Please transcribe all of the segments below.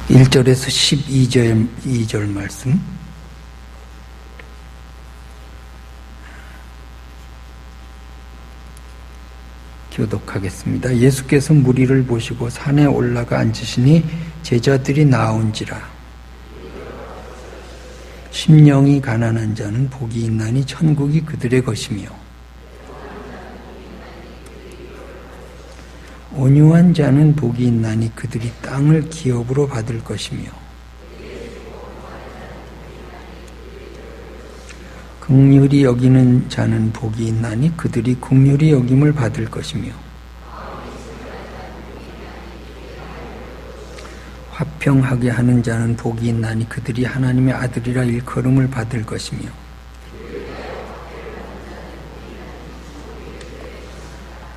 1절에서 12절 말씀 교독하겠습니다. 예수께서 무리를 보시고 산에 올라가 앉으시니 제자들이 나온지라. 심령이 가난한 자는 복이 있나니 천국이 그들의 것이며 온유한 자는 복이 있나니 그들이 땅을 기업으로 받을 것이며 긍휼히 여기는 자는 복이 있나니 그들이 긍휼히 여김을 받을 것이며 화평하게 하는 자는 복이 있나니 그들이 하나님의 아들이라 일컬음을 받을 것이며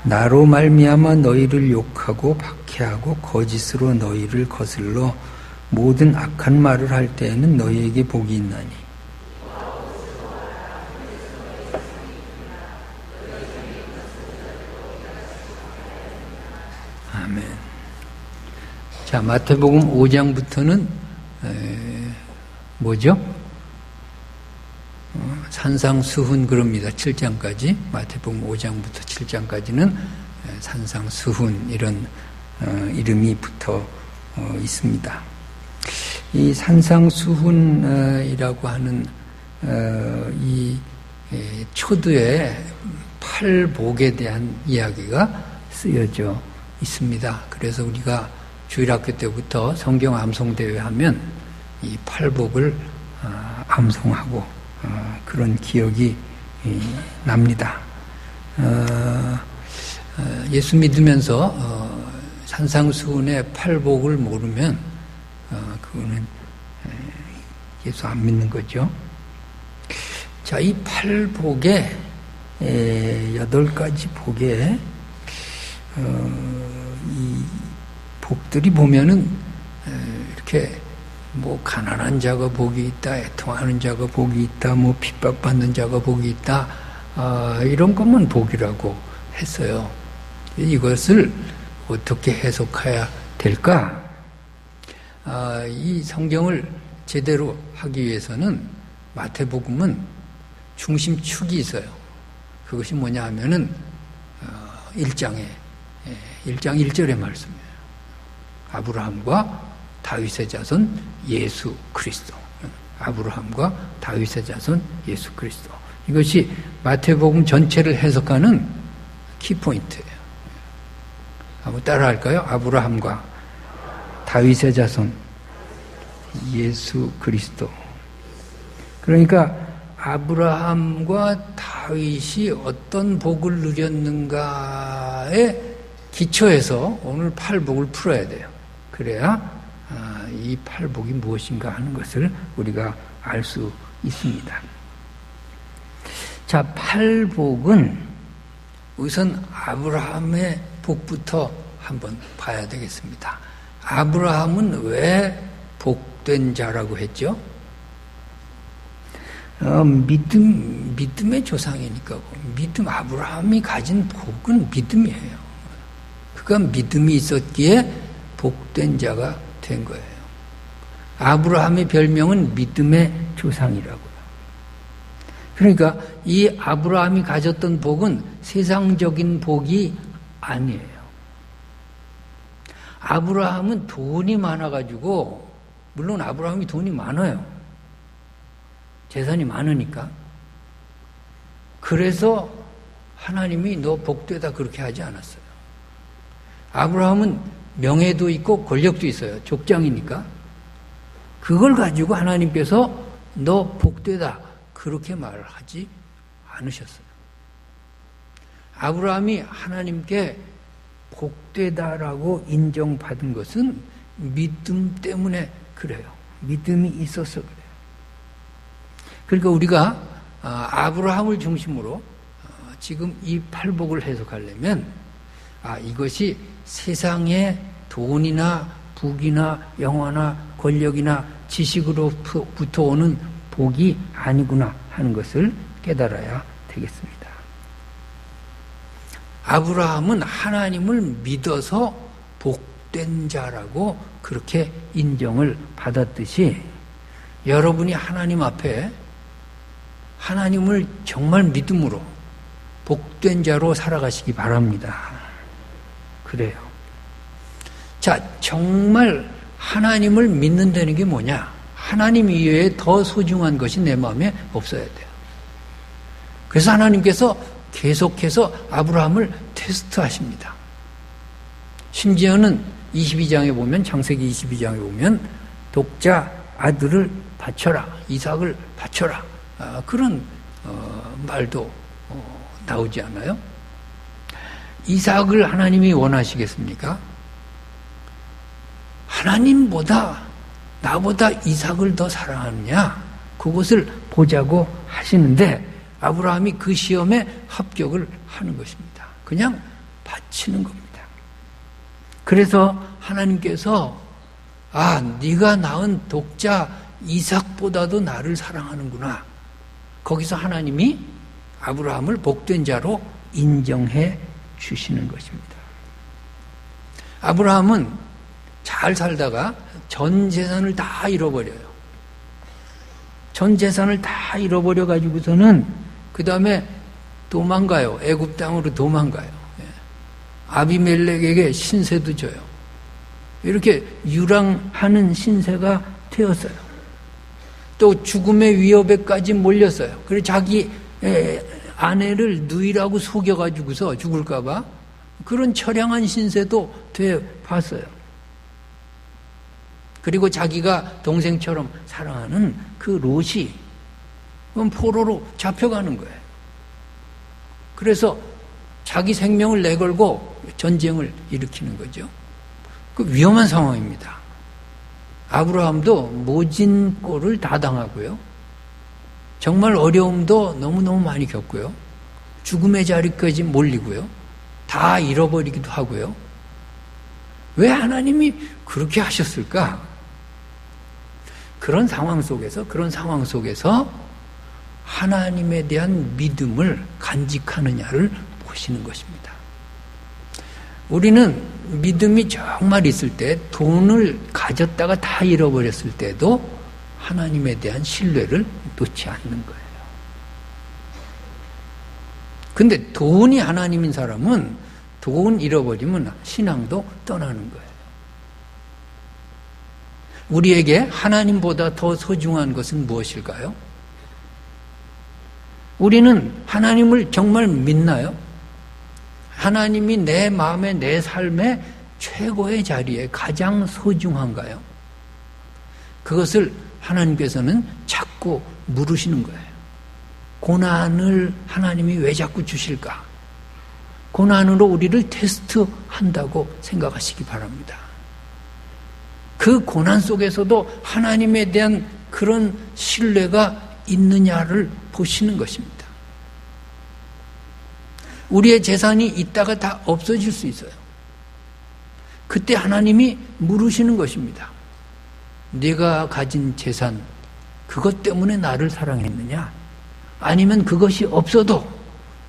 나로 말미암아 너희를 욕하고 박해하고 거짓으로 너희를 거슬러 모든 악한 말을 할 때에는 너희에게 복이 있나니 아멘. 자, 마태복음 5장부터는 뭐죠? 산상수훈 그럽니다. 7장까지 마태복음 5장부터 7장까지는 산상수훈 이런 이름이 붙어 있습니다. 이 산상수훈이라고 하는 이 초두의 팔복에 대한 이야기가 쓰여져 있습니다. 그래서 우리가 주일학교 때부터 성경 암송대회 하면 이 팔복을 암송하고 그런 기억이 납니다. 예수 믿으면서 산상수훈의 팔복을 모르면 그거는 예수 안 믿는 거죠. 자, 이 팔복에 8가지 복에 이 복들이 보면은 이렇게 뭐 가난한 자가 복이 있다, 애통하는 자가 복이 있다, 뭐 핍박받는 자가 복이 있다, 이런 것만 복이라고 했어요. 이것을 어떻게 해석해야 될까? 이 성경을 제대로 하기 위해서는 마태복음은 중심축이 있어요. 그것이 뭐냐 하면은 1장 1절의 말씀이에요. 아브라함과 다윗의 자손 예수 그리스도. 아브라함과 다윗의 자손 예수 그리스도. 이것이 마태복음 전체를 해석하는 키포인트예요. 한번 따라 할까요? 아브라함과 다윗의 자손 예수 그리스도. 그러니까 아브라함과 다윗이 어떤 복을 누렸는가에 기초해서 오늘 팔복을 풀어야 돼요. 그래야 이 팔복이 무엇인가 하는 것을 우리가 알 수 있습니다. 자, 팔복은 우선 아브라함의 복부터 한번 봐야 되겠습니다. 아브라함은 왜 복된 자라고 했죠? 믿음의 조상이니까. 아브라함이 가진 복은 믿음이에요. 그가 믿음이 있었기에 복된 자가 된 거예요. 아브라함의 별명은 믿음의 조상이라고요. 그러니까 이 아브라함이 가졌던 복은 세상적인 복이 아니에요. 아브라함은 돈이 많아가지고, 물론 아브라함이 돈이 많아요. 재산이 많으니까. 그래서 하나님이 너 복되다 그렇게 하지 않았어요. 아브라함은 명예도 있고 권력도 있어요. 족장이니까. 그걸 가지고 하나님께서 너 복되다 그렇게 말을 하지 않으셨어요. 아브라함이 하나님께 복되다라고 인정받은 것은 믿음 때문에 그래요. 믿음이 있어서 그래요. 그러니까 우리가 아브라함을 중심으로 지금 이 팔복을 해석하려면 이것이 세상의 돈이나 부귀나 영화나 권력이나 지식으로부터 오는 복이 아니구나 하는 것을 깨달아야 되겠습니다. 아브라함은 하나님을 믿어서 복된 자라고 그렇게 인정을 받았듯이 여러분이 하나님 앞에 하나님을 정말 믿음으로 복된 자로 살아가시기 바랍니다. 그래요. 자, 정말 하나님을 믿는다는 게 뭐냐? 하나님 이외에 더 소중한 것이 내 마음에 없어야 돼요. 그래서 하나님께서 계속해서 아브라함을 테스트하십니다. 심지어는 22장에 보면, 창세기 22장에 보면 독자 아들을 바쳐라, 이삭을 바쳐라, 그런 말도 나오지 않아요? 이삭을 하나님이 원하시겠습니까? 하나님보다 나보다 이삭을 더 사랑하느냐? 그것을 보자고 하시는데 아브라함이 그 시험에 합격을 하는 것입니다. 그냥 바치는 겁니다. 그래서 하나님께서 네가 낳은 독자 이삭보다도 나를 사랑하는구나. 거기서 하나님이 아브라함을 복된 자로 인정해 주시는 것입니다. 아브라함은 잘 살다가 전 재산을 다 잃어버려요. 전 재산을 다 잃어버려 가지고서는 그 다음에 도망가요. 애굽 땅으로 도망가요. 아비멜렉에게 신세도 져요. 이렇게 유랑하는 신세가 되었어요. 또 죽음의 위협에까지 몰렸어요. 그래서 자기 아내를 누이라고 속여가지고서 죽을까봐 그런 처량한 신세도 돼 봤어요. 그리고 자기가 동생처럼 사랑하는 그 롯이 포로로 잡혀가는 거예요. 그래서 자기 생명을 내걸고 전쟁을 일으키는 거죠. 그 위험한 상황입니다. 아브라함도 모진 꼴을 다 당하고요. 정말 어려움도 너무너무 많이 겪고요. 죽음의 자리까지 몰리고요. 다 잃어버리기도 하고요. 왜 하나님이 그렇게 하셨을까? 그런 상황 속에서 하나님에 대한 믿음을 간직하느냐를 보시는 것입니다. 우리는 믿음이 정말 있을 때, 돈을 가졌다가 다 잃어버렸을 때도 하나님에 대한 신뢰를 놓지 않는 거예요. 근데 돈이 하나님인 사람은 돈 잃어버리면 신앙도 떠나는 거예요. 우리에게 하나님보다 더 소중한 것은 무엇일까요? 우리는 하나님을 정말 믿나요? 하나님이 내 마음에, 내 삶의 최고의 자리에 가장 소중한가요? 그것을 하나님께서는 자꾸 물으시는 거예요. 고난을 하나님이 왜 자꾸 주실까? 고난으로 우리를 테스트한다고 생각하시기 바랍니다. 그 고난 속에서도 하나님에 대한 그런 신뢰가 있느냐를 보시는 것입니다. 우리의 재산이 있다가 다 없어질 수 있어요. 그때 하나님이 물으시는 것입니다. 네가 가진 재산, 그것 때문에 나를 사랑했느냐? 아니면 그것이 없어도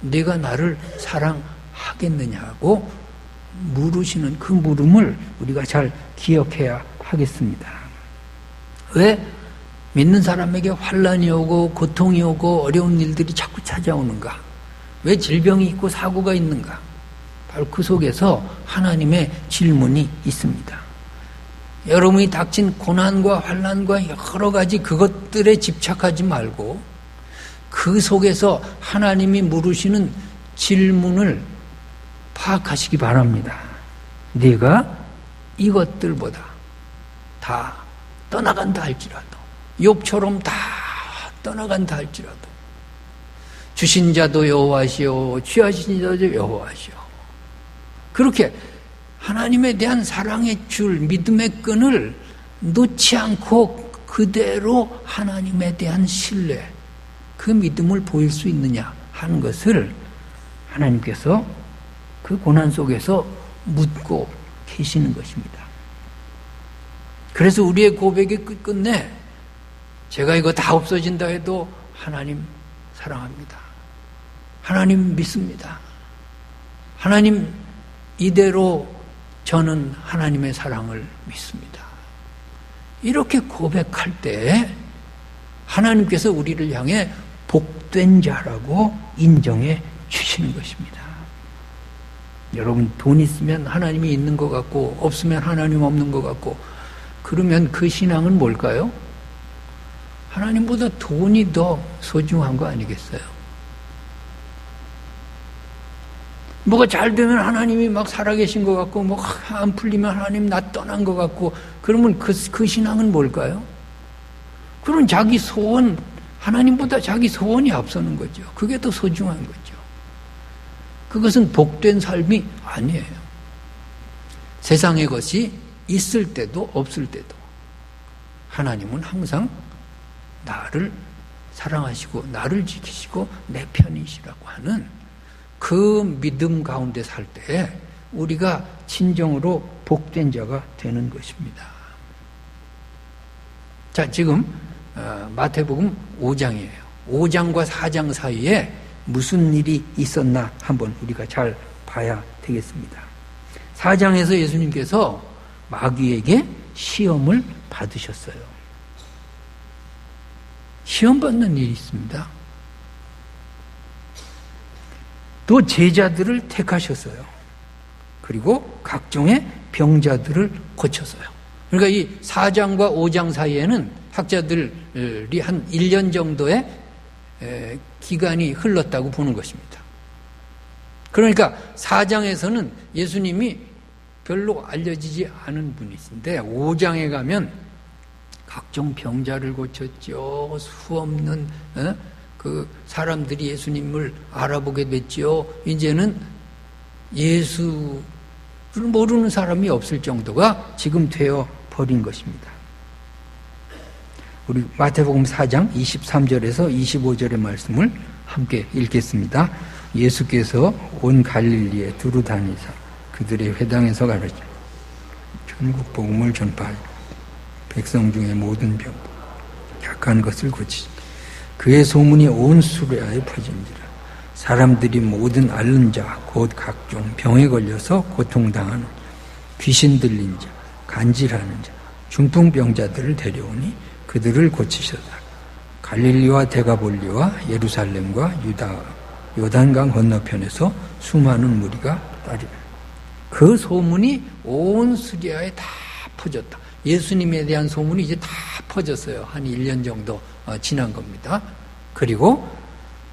네가 나를 사랑하겠느냐고 물으시는 그 물음을 우리가 잘 기억해야 하겠습니다. 왜 믿는 사람에게 환난이 오고 고통이 오고 어려운 일들이 자꾸 찾아오는가? 왜 질병이 있고 사고가 있는가? 바로 그 속에서 하나님의 질문이 있습니다. 여러분이 닥친 고난과 환난과 여러 가지 그것들에 집착하지 말고 그 속에서 하나님이 물으시는 질문을 파악하시기 바랍니다. 네가 이것들보다 다 떠나간다 할지라도, 욥처럼 다 떠나간다 할지라도 주신 자도 여호와시오, 취하신 자도 여호와시오. 그렇게 하나님에 대한 사랑의 줄, 믿음의 끈을 놓지 않고 그대로 하나님에 대한 신뢰, 그 믿음을 보일 수 있느냐 하는 것을 하나님께서 그 고난 속에서 묻고 계시는 것입니다. 그래서 우리의 고백의 끝끝내 제가 이거 다 없어진다 해도 하나님 사랑합니다. 하나님 믿습니다. 하나님 이대로 저는 하나님의 사랑을 믿습니다. 이렇게 고백할 때 하나님께서 우리를 향해 복된 자라고 인정해 주시는 것입니다. 여러분, 돈 있으면 하나님이 있는 것 같고 없으면 하나님 없는 것 같고 그러면 그 신앙은 뭘까요? 하나님보다 돈이 더 소중한 거 아니겠어요? 뭐가 잘 되면 하나님이 막 살아계신 것 같고 뭐 안 풀리면 하나님 나 떠난 것 같고 그러면 그 신앙은 뭘까요? 그런 자기 소원, 하나님보다 자기 소원이 앞서는 거죠. 그게 더 소중한 거죠. 그것은 복된 삶이 아니에요. 세상의 것이 있을 때도 없을 때도 하나님은 항상 나를 사랑하시고 나를 지키시고 내 편이시라고 하는 그 믿음 가운데 살 때 우리가 진정으로 복된 자가 되는 것입니다. 자, 지금 마태복음 5장이에요. 5장과 4장 사이에 무슨 일이 있었나 한번 우리가 잘 봐야 되겠습니다. 4장에서 예수님께서 마귀에게 시험을 받으셨어요. 시험 받는 일이 있습니다. 또 제자들을 택하셨어요. 그리고 각종의 병자들을 고쳤어요. 그러니까 이 4장과 5장 사이에는 학자들이 한 1년 정도의 기간이 흘렀다고 보는 것입니다. 그러니까 4장에서는 예수님이 별로 알려지지 않은 분이신데 5장에 가면 각종 병자를 고쳤죠. 수 없는 그 사람들이 예수님을 알아보게 됐죠. 이제는 예수를 모르는 사람이 없을 정도가 지금 되어 버린 것입니다. 우리 마태복음 4장 23절에서 25절의 말씀을 함께 읽겠습니다. 예수께서 온 갈릴리에 두루 다니사 그들의 회당에서 가르쳐 천국 복음을 전파하여 백성 중에 모든 병 약한 것을 고치시 그의 소문이 온 수레아에 퍼진지라 사람들이 모든 앓는 자 곧 각종 병에 걸려서 고통당하는 귀신 들린 자 간질하는 자 중풍병자들을 데려오니 그들을 고치셨다. 갈릴리와 데가볼리와 예루살렘과 유다 요단강 건너편에서 수많은 무리가 따르며 그 소문이 온 수리아에 다 퍼졌다. 예수님에 대한 소문이 이제 다 퍼졌어요. 한 1년 정도 지난 겁니다. 그리고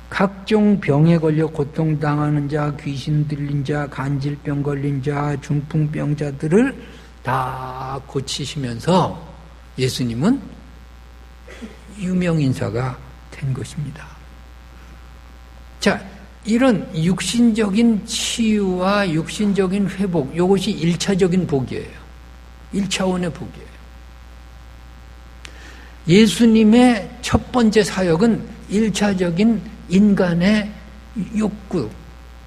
각종 병에 걸려 고통당하는 자, 귀신 들린 자, 간질병 걸린 자, 중풍병자들을 다 고치시면서 예수님은 유명인사가 된 것입니다. 자, 이런 육신적인 치유와 육신적인 회복, 이것이 1차적인 복이에요. 1차원의 복이에요. 예수님의 첫 번째 사역은 1차적인 인간의 욕구,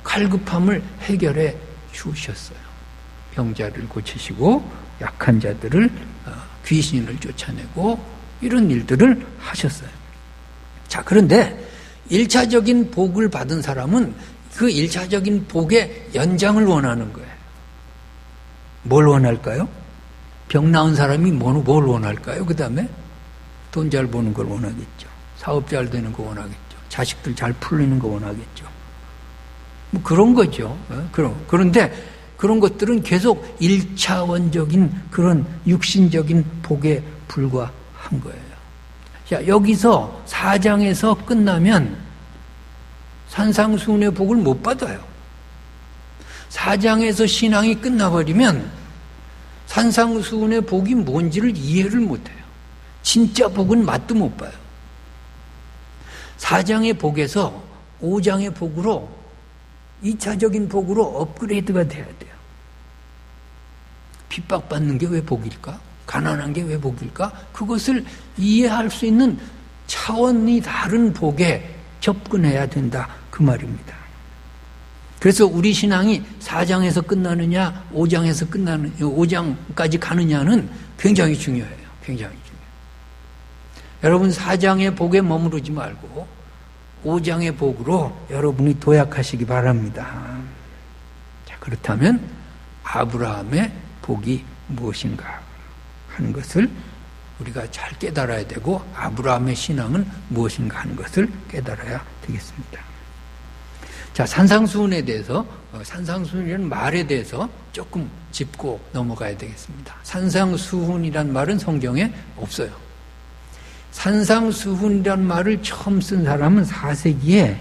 갈급함을 해결해 주셨어요. 병자를 고치시고 약한 자들을 귀신을 쫓아내고 이런 일들을 하셨어요. 자, 그런데 1차적인 복을 받은 사람은 그 1차적인 복의 연장을 원하는 거예요. 뭘 원할까요? 병 나은 사람이 뭘 원할까요? 그 다음에 돈 잘 버는 걸 원하겠죠. 사업 잘 되는 거 원하겠죠. 자식들 잘 풀리는 거 원하겠죠. 뭐 그런 거죠. 그런데 그런 것들은 계속 1차원적인 그런 육신적인 복에 불과한 거예요. 자, 여기서 4장에서 끝나면 산상수훈의 복을 못 받아요. 4장에서 신앙이 끝나버리면 산상수훈의 복이 뭔지를 이해를 못해요. 진짜 복은 맛도 못 봐요. 4장의 복에서 5장의 복으로 2차적인 복으로 업그레이드가 돼야 돼요. 핍박받는 게 왜 복일까? 가난한 게 왜 복일까? 그것을 이해할 수 있는 차원이 다른 복에 접근해야 된다. 그 말입니다. 그래서 우리 신앙이 4장에서 끝나느냐, 5장까지 가느냐는 굉장히 중요해요. 굉장히 중요해요. 여러분 4장의 복에 머무르지 말고 5장의 복으로 여러분이 도약하시기 바랍니다. 자, 그렇다면 아브라함의 복이 무엇인가 하는 것을 우리가 잘 깨달아야 되고, 아브라함의 신앙은 무엇인가 하는 것을 깨달아야 되겠습니다. 자, 산상수훈에 대해서, 산상수훈이라는 말에 대해서 조금 짚고 넘어가야 되겠습니다. 산상수훈이란 말은 성경에 없어요. 산상수훈이란 말을 처음 쓴 사람은 4세기에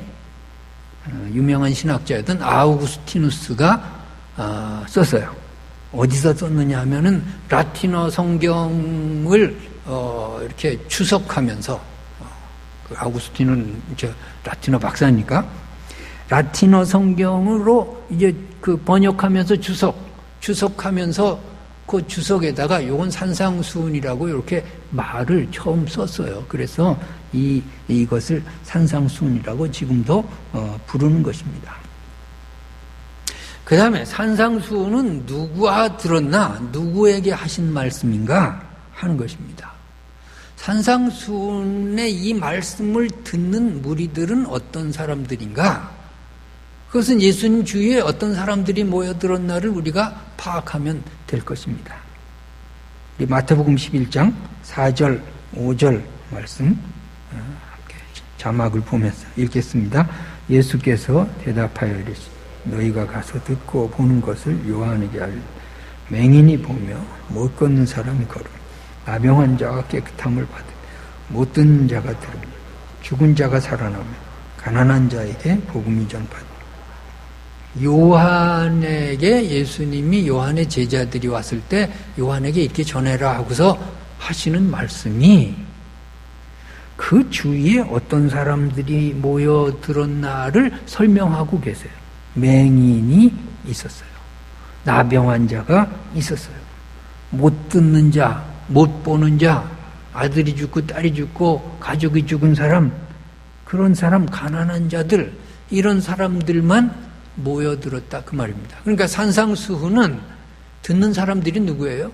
유명한 신학자였던 아우구스티누스가 썼어요. 어디서 썼느냐 하면은 라틴어 성경을 이렇게 추석하면서, 그 아우구스틴은 이제 라틴어 박사니까 라틴어 성경으로 이제 그 번역하면서 주석하면서 그 주석에다가 요건 산상수훈이라고 이렇게 말을 처음 썼어요. 그래서 이것을 산상수훈이라고 지금도 부르는 것입니다. 그 다음에 산상수훈은 누구와 들었나, 누구에게 하신 말씀인가 하는 것입니다. 산상수훈의 이 말씀을 듣는 무리들은 어떤 사람들인가? 그것은 예수님 주위에 어떤 사람들이 모여들었나를 우리가 파악하면 될 것입니다. 우리 마태복음 11장 4절, 5절 말씀 자막을 보면서 읽겠습니다. 예수께서 대답하여 이르시되 너희가 가서 듣고 보는 것을 요한에게 알려. 맹인이 보며 못 걷는 사람이 걸음, 나병한 자가 깨끗함을 받으며 못 듣는 자가 들으며 죽은 자가 살아나며 가난한 자에게 복음이 전파되. 요한에게 예수님이 요한의 제자들이 왔을 때 요한에게 이렇게 전해라 하고서 하시는 말씀이 그 주위에 어떤 사람들이 모여들었나를 설명하고 계세요. 맹인이 있었어요. 나병 자가 있었어요. 못 듣는 자, 못 보는 자, 아들이 죽고 딸이 죽고 가족이 죽은 사람, 그런 사람, 가난한 자들, 이런 사람들만 모여들었다 그 말입니다. 그러니까 산상수훈은 듣는 사람들이 누구예요?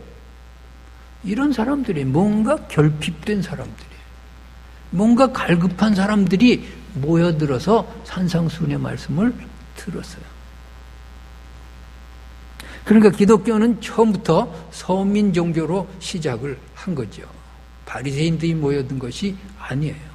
이런 사람들이, 뭔가 결핍된 사람들이, 뭔가 갈급한 사람들이 모여들어서 산상수훈의 말씀을 들었어요. 그러니까 기독교는 처음부터 서민 종교로 시작을 한 거죠. 바리새인들이 모여든 것이 아니에요.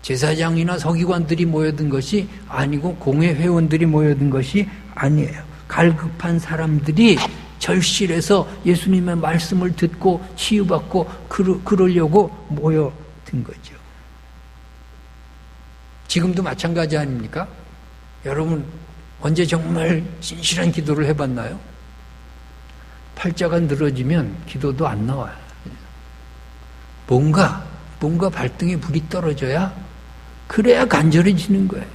제사장이나 서기관들이 모여든 것이 아니고 공회 회원들이 모여든 것이 아니에요. 갈급한 사람들이 절실해서 예수님의 말씀을 듣고 치유받고 그러려고 모여든 거죠. 지금도 마찬가지 아닙니까? 여러분 언제 정말 진실한 기도를 해봤나요? 팔자가 늘어지면 기도도 안 나와요. 뭔가 발등에 불이 떨어져야, 그래야 간절해지는 거예요.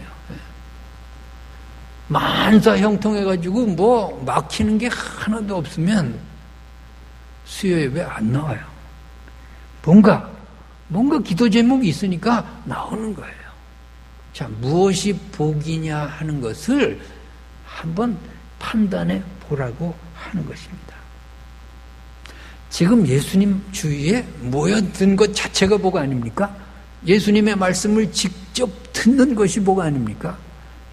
만사 형통해가지고 뭐 막히는 게 하나도 없으면 수요 예배 안 나와요. 뭔가 기도 제목이 있으니까 나오는 거예요. 자, 무엇이 복이냐 하는 것을 한번 판단해 보라고 하는 것입니다. 지금 예수님 주위에 모여든 것 자체가 복 아닙니까? 예수님의 말씀을 직접 듣는 것이 복 아닙니까?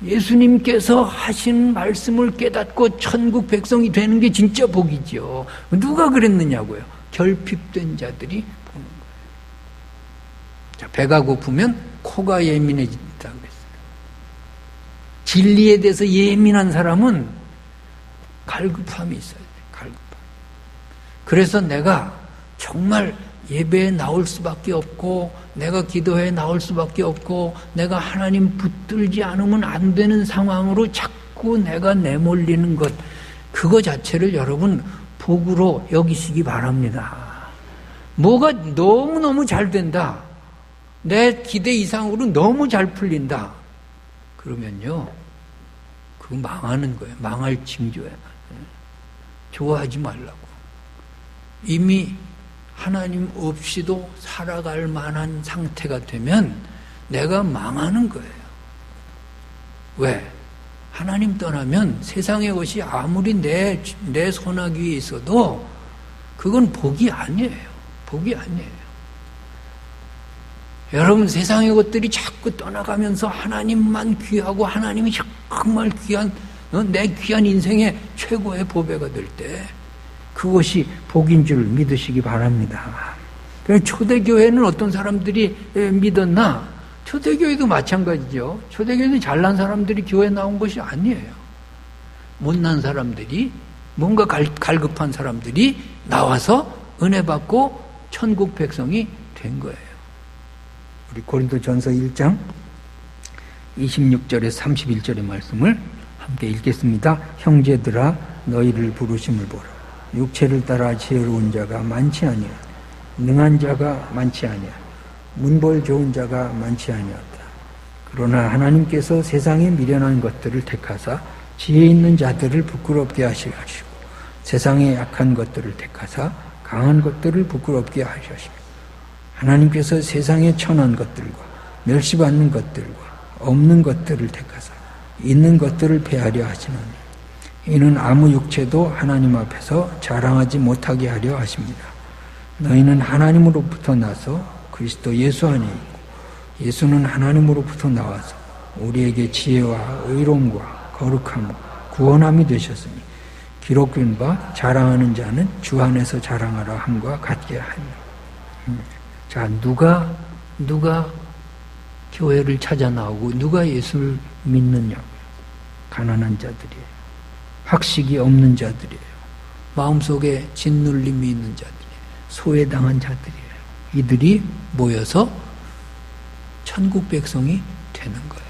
예수님께서 하신 말씀을 깨닫고 천국 백성이 되는 게 진짜 복이죠. 누가 그랬느냐고요? 결핍된 자들이 보는 거예요. 자, 배가 고프면 코가 예민해진다고 그랬어요. 진리에 대해서 예민한 사람은 갈급함이 있어야 돼요. 갈급함. 그래서 내가 정말 예배에 나올 수밖에 없고, 내가 기도에 나올 수밖에 없고, 내가 하나님 붙들지 않으면 안 되는 상황으로 자꾸 내가 내몰리는 것, 그거 자체를 여러분 복으로 여기시기 바랍니다. 뭐가 너무너무 잘 된다, 내 기대 이상으로 너무 잘 풀린다, 그러면요 그거 망하는 거예요. 망할 징조예요. 좋아하지 말라고. 이미 하나님 없이도 살아갈 만한 상태가 되면 내가 망하는 거예요. 왜? 하나님 떠나면 세상의 것이 아무리 내 손아귀 위에 있어도 그건 복이 아니에요. 복이 아니에요. 여러분, 세상의 것들이 자꾸 떠나가면서 하나님만 귀하고 하나님이 정말 귀한 내 귀한 인생의 최고의 보배가 될 때 그것이 복인 줄 믿으시기 바랍니다. 초대교회는 어떤 사람들이 믿었나? 초대교회도 마찬가지죠. 초대교회는 잘난 사람들이 교회 나온 것이 아니에요. 못난 사람들이, 뭔가 갈급한 사람들이 나와서 은혜 받고 천국 백성이 된 거예요. 우리 고린도전서 1장 26절에 31절의 말씀을 함께 읽겠습니다. 형제들아 너희를 부르심을 보라. 육체를 따라 지혜로운 자가 많지 아니하다. 능한 자가 많지 아니하다. 문벌 좋은 자가 많지 아니하다. 그러나 하나님께서 세상에 미련한 것들을 택하사 지혜 있는 자들을 부끄럽게 하시고 세상에 약한 것들을 택하사 강한 것들을 부끄럽게 하셨습니다. 하나님께서 세상에 천한 것들과 멸시받는 것들과 없는 것들을 택하사 있는 것들을 폐하려 하시노니 이는 아무 육체도 하나님 앞에서 자랑하지 못하게 하려 하십니다. 너희는 하나님으로부터 나서 그리스도 예수 안에 있고 예수는 하나님으로부터 나와서 우리에게 지혜와 의로움과 거룩함과 구원함이 되셨으니 기록된 바 자랑하는 자는 주 안에서 자랑하라 함과 같게 하며. 자, 누가 교회를 찾아 나오고 누가 예수를 믿느냐고요? 가난한 자들이에요. 학식이 없는 자들이에요. 마음속에 짓눌림이 있는 자들이에요. 소외당한 자들이에요. 이들이 모여서 천국 백성이 되는 거예요.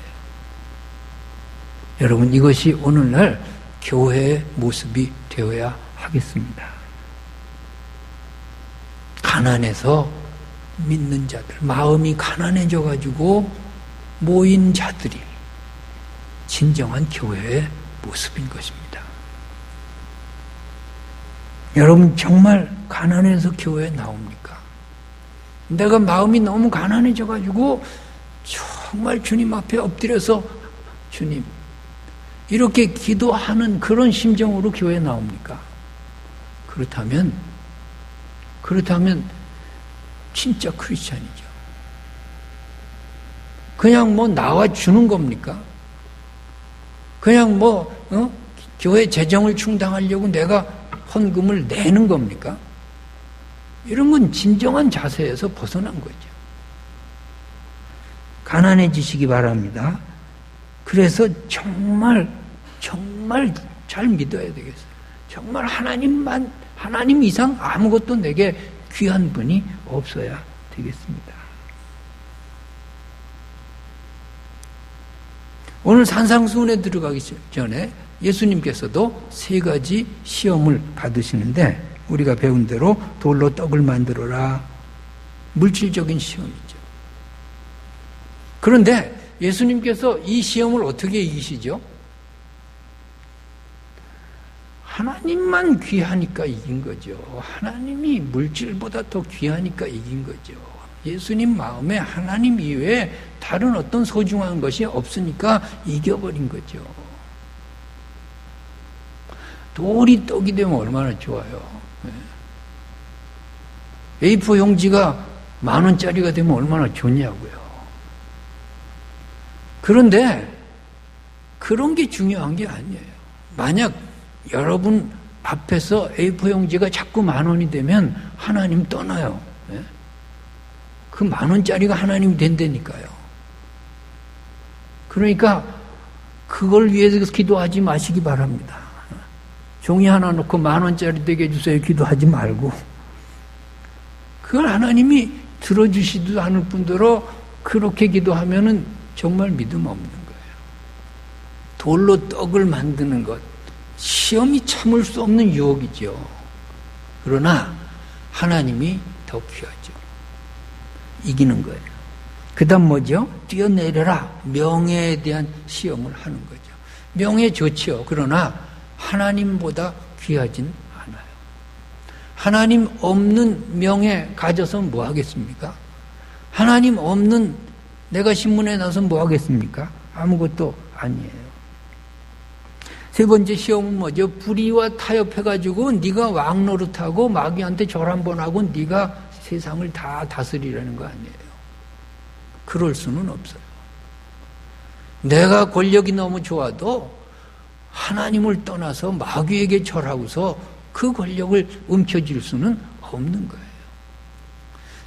여러분, 이것이 오늘날 교회의 모습이 되어야 하겠습니다. 가난해서 믿는 자들, 마음이 가난해져가지고 모인 자들이 진정한 교회의 모습인 것입니다. 여러분, 정말 가난해서 교회에 나옵니까? 내가 마음이 너무 가난해져가지고 정말 주님 앞에 엎드려서 주님, 이렇게 기도하는 그런 심정으로 교회에 나옵니까? 그렇다면 진짜 크리스찬이죠. 그냥 뭐 나와주는 겁니까? 그냥 교회 재정을 충당하려고 내가 헌금을 내는 겁니까? 이런 건 진정한 자세에서 벗어난 거죠. 가난해지시기 바랍니다. 그래서 정말 잘 믿어야 되겠어요. 정말 하나님 이상 아무것도 내게 귀한 분이 없어야 되겠습니다. 오늘 산상수훈에 들어가기 전에 예수님께서도 3가지 시험을 받으시는데 우리가 배운 대로 돌로 떡을 만들어라. 물질적인 시험이죠. 그런데 예수님께서 이 시험을 어떻게 이기시죠? 하나님만 귀하니까 이긴 거죠. 하나님이 물질보다 더 귀하니까 이긴 거죠. 예수님 마음에 하나님 이외에 다른 어떤 소중한 것이 없으니까 이겨버린 거죠. 돌이 떡이 되면 얼마나 좋아요. A4 용지가 10,000원짜리가 되면 얼마나 좋냐고요. 그런데 그런 게 중요한 게 아니에요. 만약 여러분 앞에서 A4 용지가 자꾸 10,000원이 되면 하나님 떠나요. 그 10,000원짜리가 하나님이 된다니까요. 그러니까 그걸 위해서 기도하지 마시기 바랍니다. 종이 하나 놓고 10,000원짜리 되게 해주세요. 기도하지 말고. 그걸 하나님이 들어주시지도 않을 뿐더러 그렇게 기도하면은 정말 믿음 없는 거예요. 돌로 떡을 만드는 것. 시험이 참을 수 없는 유혹이죠. 그러나 하나님이 더 귀하죠. 이기는 거예요. 그 다음 뭐죠? 뛰어내려라. 명예에 대한 시험을 하는 거죠. 명예 좋지요. 그러나 하나님보다 귀하진 않아요. 하나님 없는 명예 가져서 뭐 하겠습니까? 하나님 없는 내가 신문에 나서 뭐 하겠습니까? 아무것도 아니에요. 3번째 시험은 뭐죠? 불의와 타협해가지고 네가 왕 노릇하고 마귀한테 절 한번 하고 네가 세상을 다 다스리라는 거 아니에요. 그럴 수는 없어요. 내가 권력이 너무 좋아도 하나님을 떠나서 마귀에게 절하고서 그 권력을 움켜쥘 수는 없는 거예요.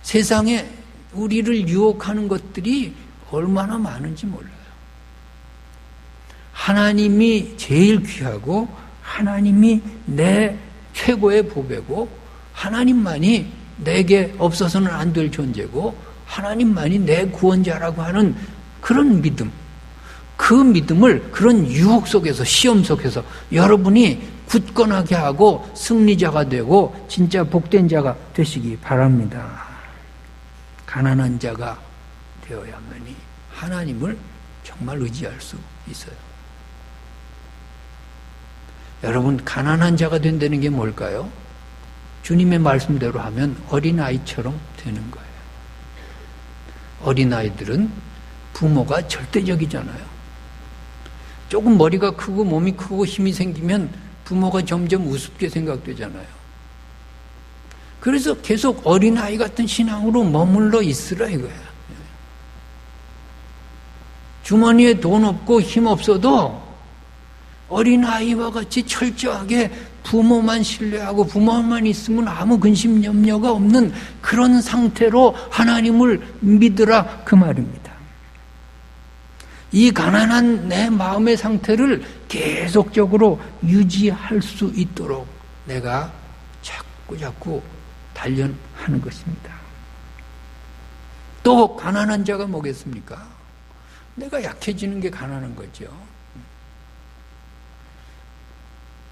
세상에 우리를 유혹하는 것들이 얼마나 많은지 몰라요. 하나님이 제일 귀하고 하나님이 내 최고의 보배고 하나님만이 내게 없어서는 안 될 존재고 하나님만이 내 구원자라고 하는 그런 믿음, 그 믿음을 그런 유혹 속에서 시험 속에서 여러분이 굳건하게 하고 승리자가 되고 진짜 복된 자가 되시기 바랍니다. 가난한 자가 되어야만이 하나님을 정말 의지할 수 있어요. 여러분, 가난한 자가 된다는 게 뭘까요? 주님의 말씀대로 하면 어린아이처럼 되는 거예요. 어린아이들은 부모가 절대적이잖아요. 조금 머리가 크고 몸이 크고 힘이 생기면 부모가 점점 우습게 생각되잖아요. 그래서 계속 어린아이 같은 신앙으로 머물러 있으라 이거야. 주머니에 돈 없고 힘 없어도 어린아이와 같이 철저하게 부모만 신뢰하고 부모만 있으면 아무 근심 염려가 없는 그런 상태로 하나님을 믿으라 그 말입니다. 이 가난한 내 마음의 상태를 계속적으로 유지할 수 있도록 내가 자꾸 단련하는 것입니다. 또 가난한 자가 뭐겠습니까? 내가 약해지는 게 가난한 거죠.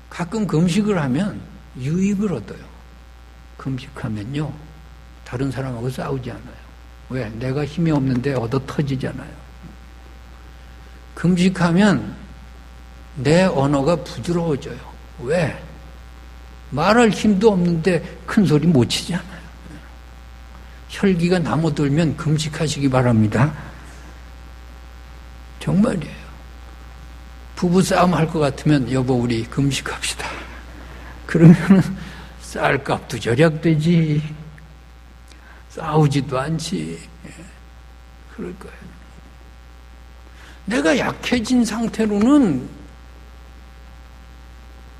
가끔 금식을 하면 유익을 얻어요. 금식하면요, 다른 사람하고 싸우지 않아요. 왜? 내가 힘이 없는데 얻어 터지잖아요. 금식하면 내 언어가 부드러워져요. 왜? 말할 힘도 없는데 큰 소리 못 치잖아요. 혈기가 남아돌면 금식하시기 바랍니다. 정말이에요. 부부싸움 할 것 같으면 여보 우리 금식합시다. 그러면 쌀값도 절약되지, 싸우지도 않지. 그럴 거예요. 내가 약해진 상태로는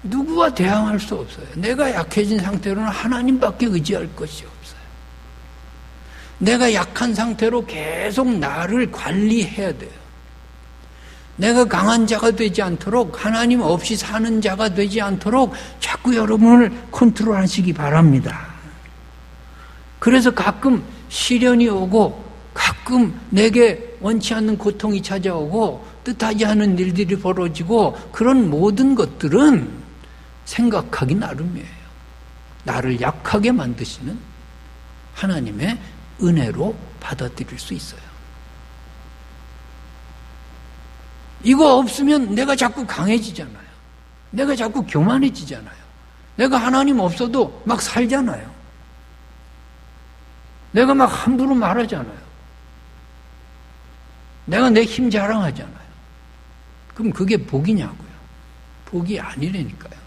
누구와 대항할 수 없어요. 내가 약해진 상태로는 하나님밖에 의지할 것이 없어요. 내가 약한 상태로 계속 나를 관리해야 돼요. 내가 강한 자가 되지 않도록, 하나님 없이 사는 자가 되지 않도록 자꾸 여러분을 컨트롤하시기 바랍니다. 그래서 가끔 시련이 오고 가끔 내게 원치 않는 고통이 찾아오고 뜻하지 않은 일들이 벌어지고 그런 모든 것들은 생각하기 나름이에요. 나를 약하게 만드시는 하나님의 은혜로 받아들일 수 있어요. 이거 없으면 내가 자꾸 강해지잖아요. 내가 자꾸 교만해지잖아요. 내가 하나님 없어도 막 살잖아요. 내가 막 함부로 말하잖아요. 내가 내 힘 자랑하잖아요. 그럼 그게 복이냐고요? 복이 아니라니까요.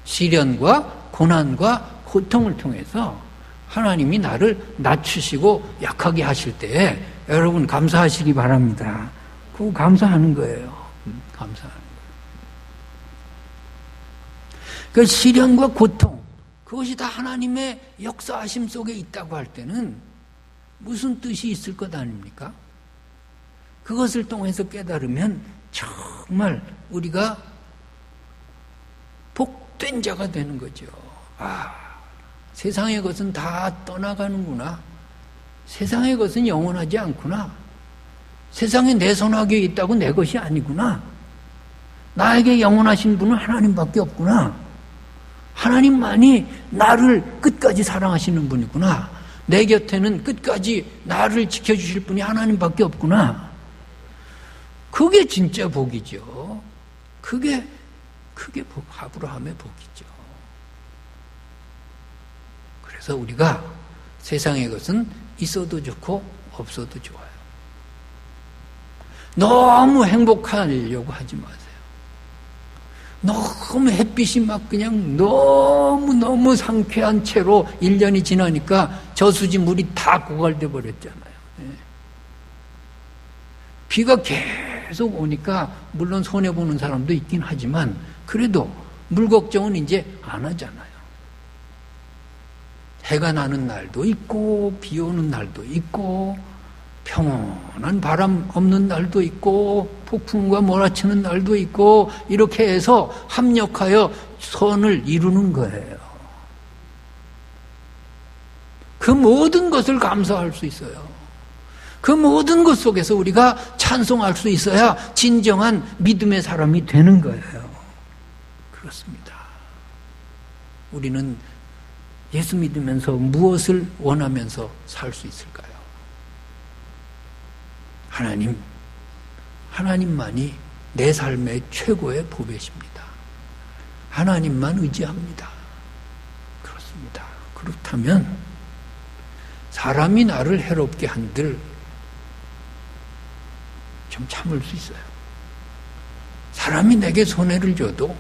시련과 고난과 고통을 통해서 하나님이 나를 낮추시고 약하게 하실 때에 여러분 감사하시기 바랍니다. 그거 감사하는 거예요. 감사하는 거예요. 그 시련과 고통, 그것이 다 하나님의 역사하심 속에 있다고 할 때는 무슨 뜻이 있을 것 아닙니까? 그것을 통해서 깨달으면 정말 우리가 복된 자가 되는 거죠. 아, 세상의 것은 다 떠나가는구나. 세상의 것은 영원하지 않구나. 세상에 내 손아귀에 있다고 내 것이 아니구나. 나에게 영원하신 분은 하나님밖에 없구나. 하나님만이 나를 끝까지 사랑하시는 분이구나. 내 곁에는 끝까지 나를 지켜주실 분이 하나님밖에 없구나. 그게 진짜 복이죠. 그게 복, 아브라함의 복이죠. 그래서 우리가 세상의 것은 있어도 좋고 없어도 좋아요. 너무 행복하려고 하지 마세요. 너무 햇빛이 막 그냥 너무 상쾌한 채로 1년이 지나니까 저수지 물이 다 고갈돼 버렸잖아요. 비가 계속 오니까 물론 손해보는 사람도 있긴 하지만 그래도 물 걱정은 이제 안 하잖아요. 해가 나는 날도 있고 비 오는 날도 있고 평온한 바람 없는 날도 있고 폭풍과 몰아치는 날도 있고 이렇게 해서 합력하여 선을 이루는 거예요. 그 모든 것을 감사할 수 있어요. 그 모든 것 속에서 우리가 찬송할 수 있어야 진정한 믿음의 사람이 되는 거예요. 그렇습니다. 우리는 예수 믿으면서 무엇을 원하면서 살 수 있을까요? 하나님만이 내 삶의 최고의 보배십니다. 하나님만 의지합니다. 그렇습니다. 그렇다면 사람이 나를 해롭게 한들 좀 참을 수 있어요. 사람이 내게 손해를 줘도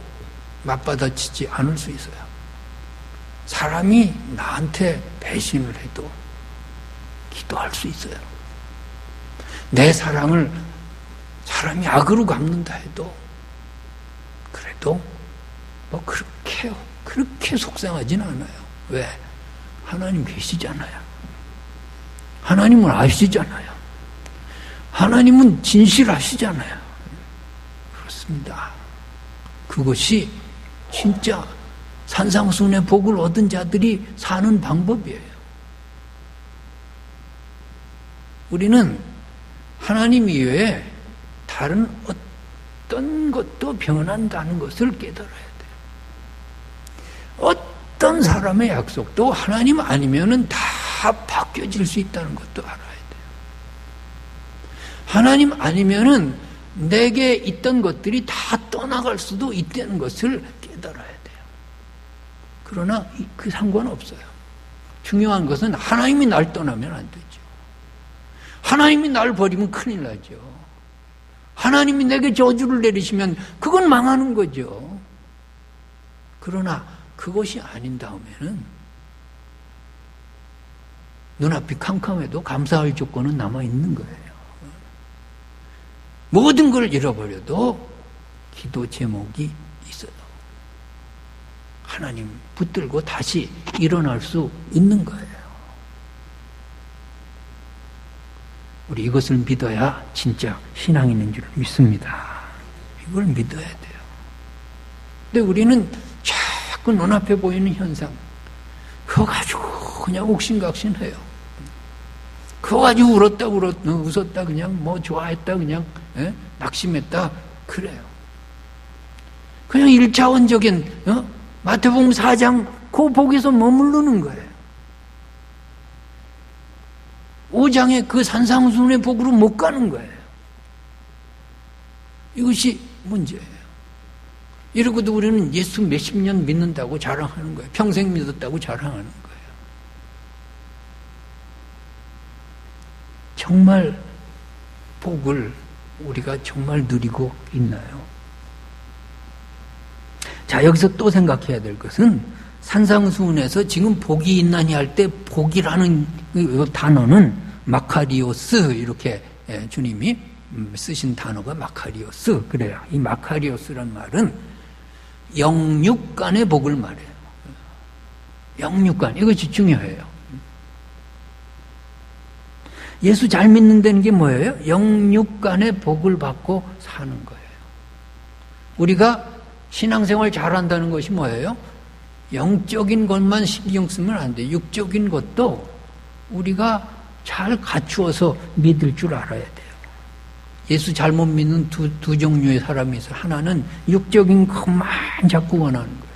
맞받아치지 않을 수 있어요. 사람이 나한테 배신을 해도 기도할 수 있어요. 내 사랑을 사람이 악으로 갚는다 해도 그래도 뭐 그렇게 속상하진 않아요. 왜? 하나님 계시잖아요. 하나님은 아시잖아요. 하나님은 진실하시잖아요. 그렇습니다. 그것이 진짜 산상수훈의 복을 얻은 자들이 사는 방법이에요. 우리는 하나님 이외에 다른 어떤 것도 변한다는 것을 깨달아야 돼요. 어떤 사람의 약속도 하나님 아니면은 다 바뀌어질 수 있다는 것도 알아야 돼요. 하나님 아니면은 내게 있던 것들이 다 떠나갈 수도 있다는 것을 깨달아야 돼요. 그러나 그 상관없어요. 중요한 것은 하나님이 날 떠나면 안 되죠. 하나님이 날 버리면 큰일 나죠. 하나님이 내게 저주를 내리시면 그건 망하는 거죠. 그러나 그것이 아닌 다음에는 눈앞이 캄캄해도 감사할 조건은 남아있는 거예요. 모든 걸 잃어버려도 기도 제목이 있어요. 하나님 붙들고 다시 일어날 수 있는 거예요. 우리 이것을 믿어야 진짜 신앙이 있는 줄 믿습니다. 이걸 믿어야 돼요. 근데 우리는 자꾸 눈앞에 보이는 현상 그거 가지고 그냥 옥신각신해요. 그거 가지고 웃었다 그냥 뭐 좋아했다 그냥 낙심했다 그래요. 그냥 1차원적인 마태복음 4장 그 복에서 머무르는 거예요. 5장의 그 산상수훈의 복으로 못 가는 거예요. 이것이 문제예요. 이러고도 우리는 예수 몇십 년 믿는다고 자랑하는 거예요. 평생 믿었다고 자랑하는 거예요. 정말 복을 우리가 정말 누리고 있나요? 자, 여기서 또 생각해야 될 것은 산상수훈에서 지금 복이 있나니 할 때 복이라는 단어는 마카리오스 이렇게 주님이 쓰신 단어가 마카리오스 그래요. 이 마카리오스란 말은 영육간의 복을 말해요. 영육간 이것이 중요해요. 예수 잘 믿는다는 게 뭐예요? 영육간의 복을 받고 사는 거예요. 우리가 신앙생활 잘한다는 것이 뭐예요? 영적인 것만 신경 쓰면 안 돼요. 육적인 것도 우리가 잘 갖추어서 믿을 줄 알아야 돼요. 예수 잘못 믿는 두 종류의 사람이 있어요. 하나는 육적인 것만 자꾸 원하는 거예요.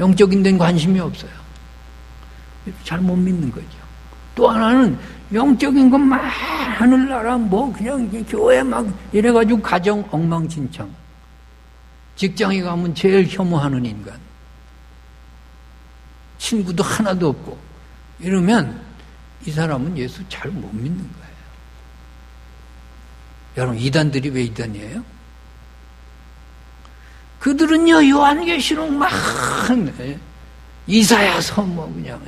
영적인 데는 관심이 없어요. 잘못 믿는 거죠. 또 하나는 영적인 것만 하늘나라 뭐 그냥 교회 막 이래가지고 가정 엉망진창. 직장에 가면 제일 혐오하는 인간. 친구도 하나도 없고 이러면 이 사람은 예수 잘 못 믿는 거예요. 여러분 이단들이 왜 이단이에요? 그들은요 요한계시록 막 이사야서 뭐 그냥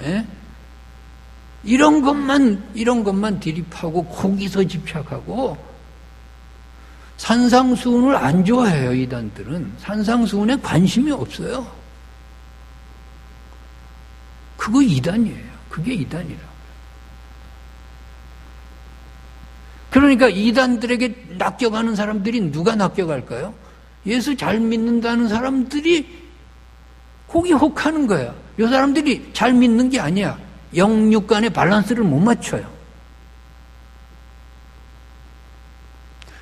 이런 것만 드립하고 거기서 집착하고 산상수훈을 안 좋아해요. 이단들은 산상수훈에 관심이 없어요. 그거 이단이에요. 그게 이단이라. 그러니까 이단들에게 낚여가는 사람들이 누가 낚여갈까요? 예수 잘 믿는다는 사람들이 거기 혹하는 거야. 이 사람들이 잘 믿는 게 아니야. 영육 간의 밸런스를 못 맞춰요.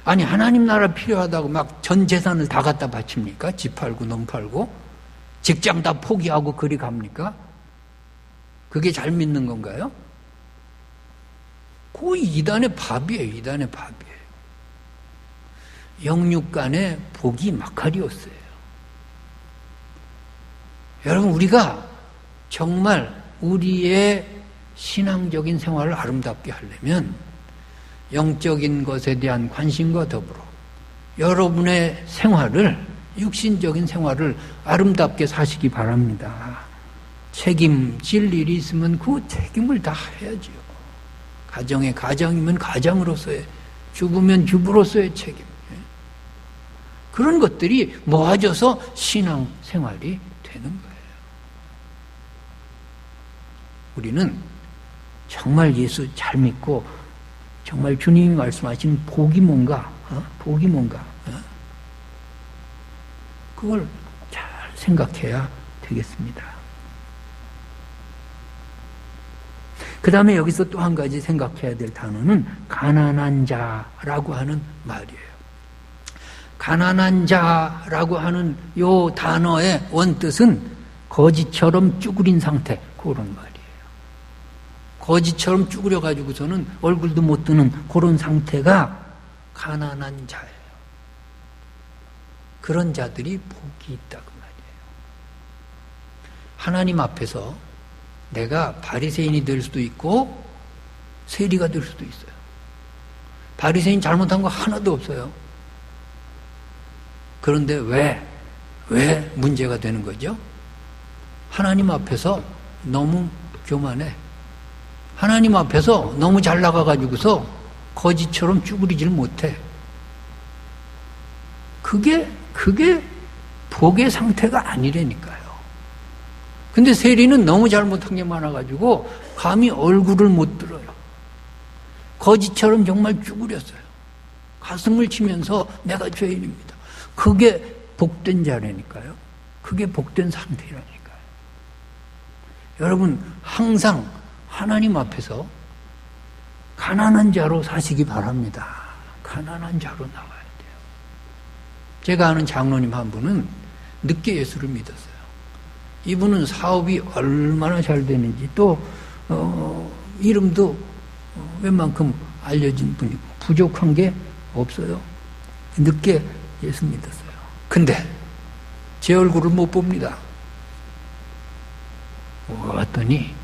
아니 하나님 나라 필요하다고 막 전 재산을 다 갖다 바칩니까? 집 팔고 논 팔고 직장 다 포기하고 그리 갑니까? 그게 잘 믿는 건가요? 그 이단의 밥이에요. 이단의 밥이에요. 영육 간의 복이 마카리오스예요. 여러분 우리가 정말 우리의 신앙적인 생활을 아름답게 하려면 영적인 것에 대한 관심과 더불어 여러분의 생활을 육신적인 생활을 아름답게 사시기 바랍니다. 책임질 일이 있으면 그 책임을 다 해야지요. 가정에 가장이면 가장으로서의, 주부면 주부로서의 책임. 그런 것들이 모아져서 신앙 생활이 되는 거예요. 우리는 정말 예수 잘 믿고 정말 주님이 말씀하신 복이 뭔가, 복이 뭔가, 그걸 잘 생각해야 되겠습니다. 그 다음에 여기서 또 한 가지 생각해야 될 단어는 가난한 자라고 하는 말이에요. 가난한 자라고 하는 이 단어의 원뜻은 거지처럼 쭈그린 상태, 그런 말이에요. 거지처럼 쭈그려가지고서는 얼굴도 못 드는 그런 상태가 가난한 자예요. 그런 자들이 복이 있다고 말이에요. 하나님 앞에서 내가 바리새인이 될 수도 있고 세리가 될 수도 있어요. 바리새인 잘못한 거 하나도 없어요. 그런데 왜 문제가 되는 거죠? 하나님 앞에서 너무 교만해. 하나님 앞에서 너무 잘 나가가지고서 거지처럼 쭈그리질 못해. 그게 복의 상태가 아니라니까요. 근데 세리는 너무 잘못한 게 많아가지고 감히 얼굴을 못 들어요. 거지처럼 정말 쭈그렸어요. 가슴을 치면서 내가 죄인입니다. 그게 복된 자라니까요. 그게 복된 상태라니까요. 여러분 항상 하나님 앞에서 가난한 자로 사시기 바랍니다. 가난한 자로 나와야 돼요. 제가 아는 장로님 한 분은 늦게 예수를 믿었어요. 이분은 사업이 얼마나 잘 되는지 또 이름도 웬만큼 알려진 분이고 부족한 게 없어요. 늦게 예수 믿었어요. 근데 제 얼굴을 못 봅니다. 왔더니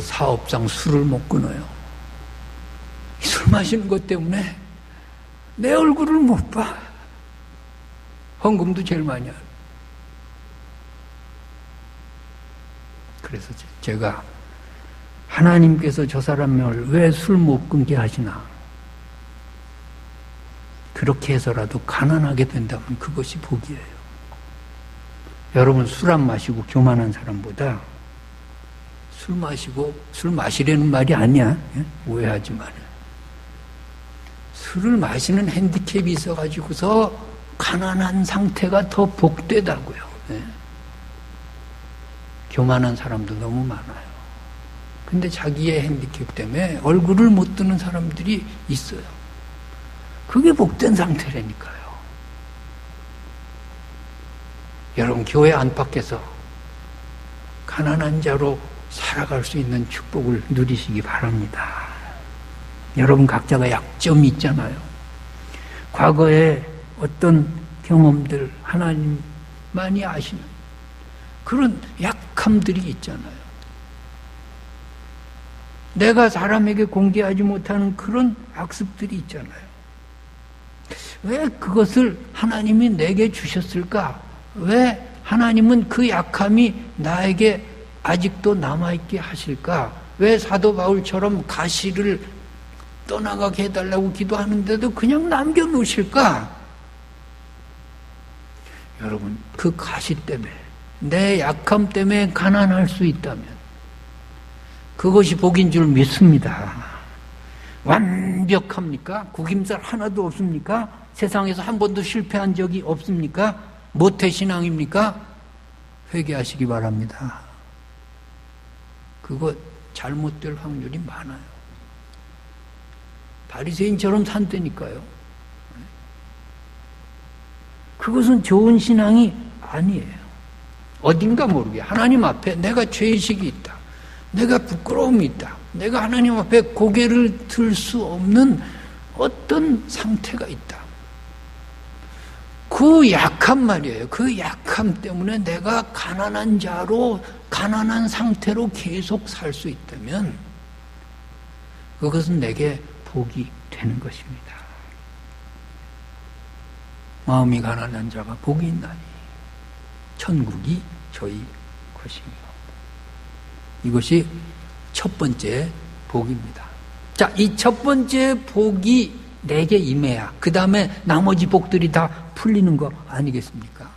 사업상 술을 못 끊어요. 술 마시는 것 때문에 내 얼굴을 못 봐. 헌금도 제일 많이 하고. 그래서 제가 하나님께서 저 사람을 왜 술 못 끊게 하시나? 그렇게 해서라도 가난하게 된다면 그것이 복이에요. 여러분 술 안 마시고 교만한 사람보다 술 마시려는 말이 아니야. 오해하지 마라. 술을 마시는 핸디캡이 있어가지고서 가난한 상태가 더 복되다고요. 교만한 사람도 너무 많아요. 근데 자기의 핸디캡 때문에 얼굴을 못 드는 사람들이 있어요. 그게 복된 상태라니까요. 여러분 교회 안팎에서 가난한 자로 살아갈 수 있는 축복을 누리시기 바랍니다. 여러분 각자가 약점이 있잖아요. 과거에 어떤 경험들 하나님만이 아시는 그런 약함들이 있잖아요. 내가 사람에게 공개하지 못하는 그런 악습들이 있잖아요. 왜 그것을 하나님이 내게 주셨을까? 왜 하나님은 그 약함이 나에게 아직도 남아있게 하실까? 왜 사도 바울처럼 가시를 떠나가게 해달라고 기도하는데도 그냥 남겨놓으실까? 여러분, 그 가시 때문에, 내 약함 때문에 가난할 수 있다면 그것이 복인 줄 믿습니다. 완벽합니까? 구김살 하나도 없습니까? 세상에서 한 번도 실패한 적이 없습니까? 모태신앙입니까? 회개하시기 바랍니다. 그거 잘못될 확률이 많아요. 바리새인처럼 산다니까요. 그것은 좋은 신앙이 아니에요. 어딘가 모르게 하나님 앞에 내가 죄의식이 있다. 내가 부끄러움이 있다. 내가 하나님 앞에 고개를 들 수 없는 어떤 상태가 있다. 그 약함 말이에요. 그 약함 때문에 내가 가난한 자로, 가난한 상태로 계속 살 수 있다면 그것은 내게 복이 되는 것입니다. 마음이 가난한 자가 복이 있나니 천국이 저희 것이며. 이것이 첫 번째 복입니다. 자, 이 첫 번째 복이 내게 임해야 그 다음에 나머지 복들이 다 풀리는 거 아니겠습니까?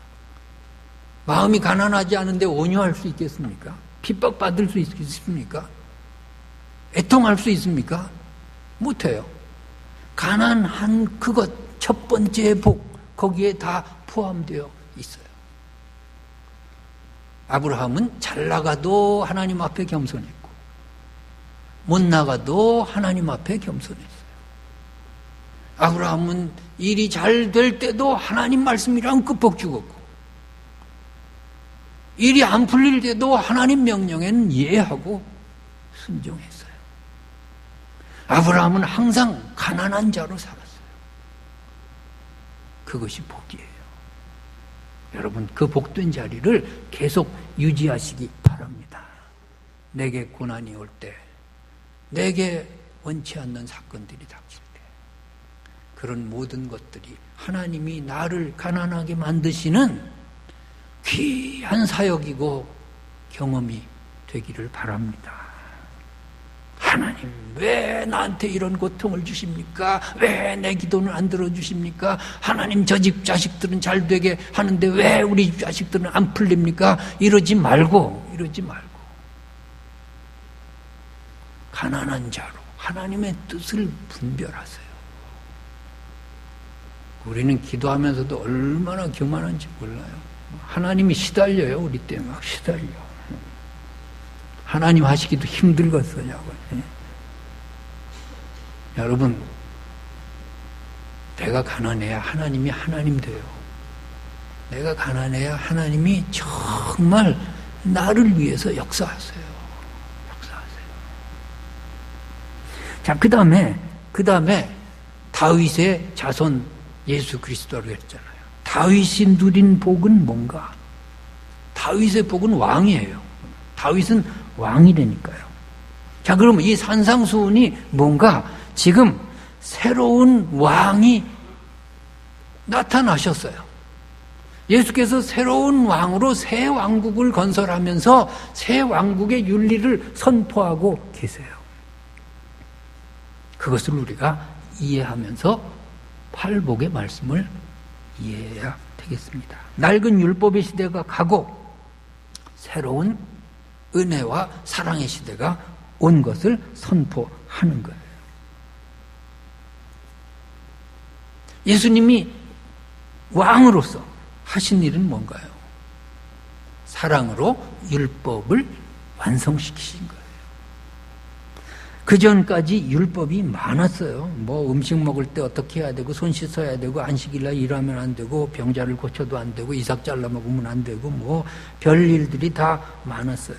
마음이 가난하지 않은데 온유할 수 있겠습니까? 핍박받을 수 있습니까? 애통할 수 있습니까? 못해요. 가난한 그것 첫 번째 복, 거기에 다 포함되어 있어요. 아브라함은 잘 나가도 하나님 앞에 겸손했고 못 나가도 하나님 앞에 겸손했어요. 아브라함은 일이 잘 될 때도 하나님 말씀이랑 끄뻑 죽었고 일이 안 풀릴 때도 하나님 명령에는 예하고 순종했어요. 아브라함은 항상 가난한 자로 살았어요. 그것이 복이에요. 여러분, 그 복된 자리를 계속 유지하시기 바랍니다. 내게 고난이 올 때, 내게 원치 않는 사건들이 닥칠 때, 그런 모든 것들이 하나님이 나를 가난하게 만드시는 귀한 사역이고 경험이 되기를 바랍니다. 하나님, 왜 나한테 이런 고통을 주십니까? 왜 내 기도는 안 들어주십니까? 하나님, 저 집 자식들은 잘 되게 하는데 왜 우리 집 자식들은 안 풀립니까? 이러지 말고 가난한 자로 하나님의 뜻을 분별하세요. 우리는 기도하면서도 얼마나 교만한지 몰라요. 하나님이 시달려요. 우리 때문에 막 시달려. 하나님 하시기도 힘들겠어요. 여러분, 내가 가난해야 하나님이 하나님 돼요. 내가 가난해야 하나님이 정말 나를 위해서 역사하세요. 자, 그 다음에 다윗의 자손 예수 그리스도라고 했잖아요. 다윗이 누린 복은 뭔가? 다윗의 복은 왕이에요. 다윗은 왕이라니까요. 자, 그러면 이 산상수훈이 뭔가? 지금 새로운 왕이 나타나셨어요. 예수께서 새로운 왕으로 새 왕국을 건설하면서 새 왕국의 윤리를 선포하고 계세요. 그것을 우리가 이해하면서 팔복의 말씀을 이해해야 되겠습니다. 낡은 율법의 시대가 가고 새로운 은혜와 사랑의 시대가 온 것을 선포하는 거예요. 예수님이 왕으로서 하신 일은 뭔가요? 사랑으로 율법을 완성시키신 거예요. 그 전까지 율법이 많았어요. 뭐 음식 먹을 때 어떻게 해야 되고, 손 씻어야 되고, 안식일날 일하면 안 되고, 병자를 고쳐도 안 되고, 이삭 잘라 먹으면 안 되고, 뭐 별일들이 다 많았어요.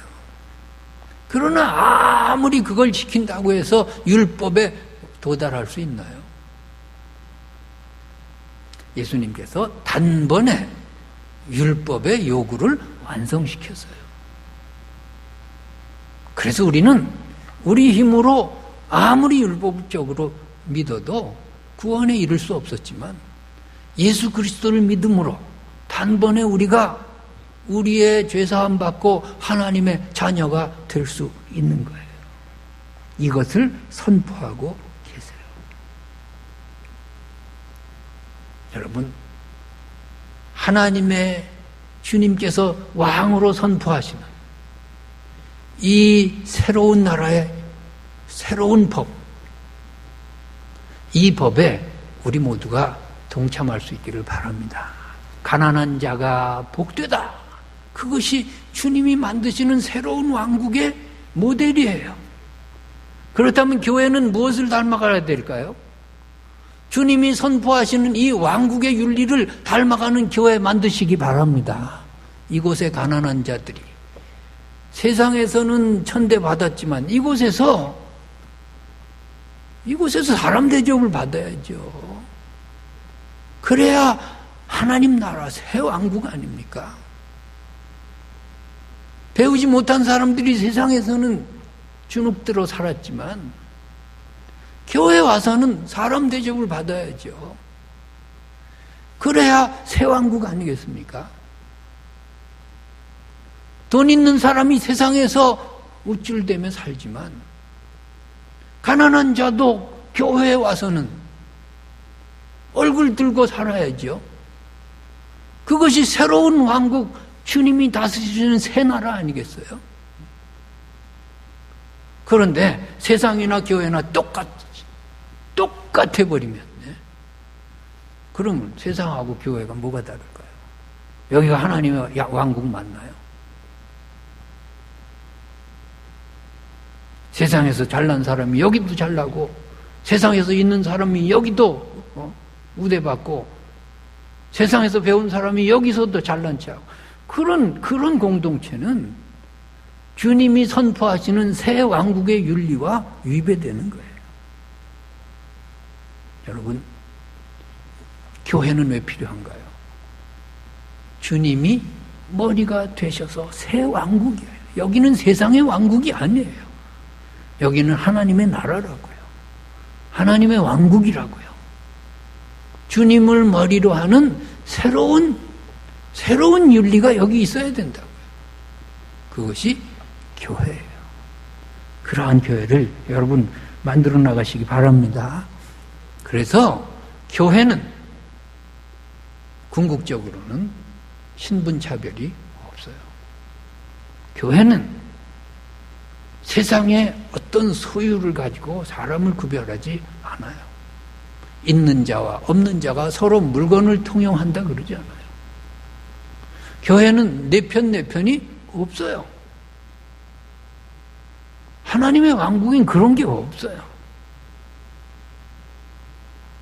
그러나 아무리 그걸 지킨다고 해서 율법에 도달할 수 있나요? 예수님께서 단번에 율법의 요구를 완성시켰어요. 그래서 우리는 우리 힘으로 아무리 율법적으로 믿어도 구원에 이를 수 없었지만 예수 그리스도를 믿음으로 단번에 우리가 우리의 죄사함 받고 하나님의 자녀가 될 수 있는 거예요. 이것을 선포하고 계세요. 여러분, 하나님의 주님께서 왕으로 선포하시는 이 새로운 나라의 새로운 법, 이 법에 우리 모두가 동참할 수 있기를 바랍니다. 가난한 자가 복되다. 그것이 주님이 만드시는 새로운 왕국의 모델이에요. 그렇다면 교회는 무엇을 닮아가야 될까요? 주님이 선포하시는 이 왕국의 윤리를 닮아가는 교회 만드시기 바랍니다. 이곳에 가난한 자들이 세상에서는 천대받았지만 이곳에서 사람 대접을 받아야죠. 그래야 하나님 나라 새 왕국 아닙니까? 배우지 못한 사람들이 세상에서는 주눅들어 살았지만 교회 와서는 사람 대접을 받아야죠. 그래야 새 왕국 아니겠습니까? 돈 있는 사람이 세상에서 우쭐대며 살지만 가난한 자도 교회에 와서는 얼굴 들고 살아야죠. 그것이 새로운 왕국, 주님이 다스리시는 새 나라 아니겠어요? 그런데 세상이나 교회나 똑같아 버리면, 그러면 세상하고 교회가 뭐가 다를까요? 여기가 하나님의 왕국 맞나요? 세상에서 잘난 사람이 여기도 잘나고, 세상에서 있는 사람이 여기도 우대받고, 세상에서 배운 사람이 여기서도 잘난 척하고, 그런 공동체는 주님이 선포하시는 새 왕국의 윤리와 위배되는 거예요. 여러분, 교회는 왜 필요한가요? 주님이 머리가 되셔서 새 왕국이에요. 여기는 세상의 왕국이 아니에요. 여기는 하나님의 나라라고요. 하나님의 왕국이라고요. 주님을 머리로 하는 새로운 윤리가 여기 있어야 된다고요. 그것이 교회예요. 그러한 교회를 여러분 만들어 나가시기 바랍니다. 그래서 교회는 궁극적으로는 신분차별이 없어요. 교회는 세상에 어떤 소유를 가지고 사람을 구별하지 않아요. 있는 자와 없는 자가 서로 물건을 통용한다 그러지 않아요. 교회는 내 편이 없어요. 하나님의 왕국엔 그런 게 없어요.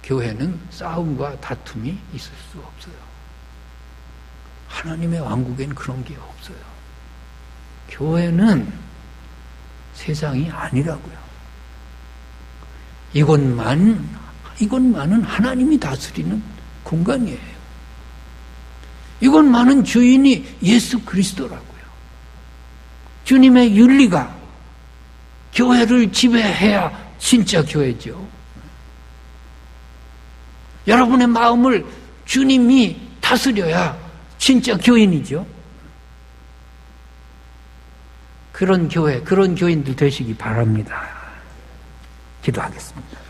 교회는 싸움과 다툼이 있을 수 없어요. 하나님의 왕국엔 그런 게 없어요. 교회는 세상이 아니라고요. 이것만은 하나님이 다스리는 공간이에요. 이것만은 주인이 예수 그리스도라고요. 주님의 윤리가 교회를 지배해야 진짜 교회죠. 여러분의 마음을 주님이 다스려야 진짜 교인이죠. 그런 교회, 그런 교인들 되시기 바랍니다. 기도하겠습니다.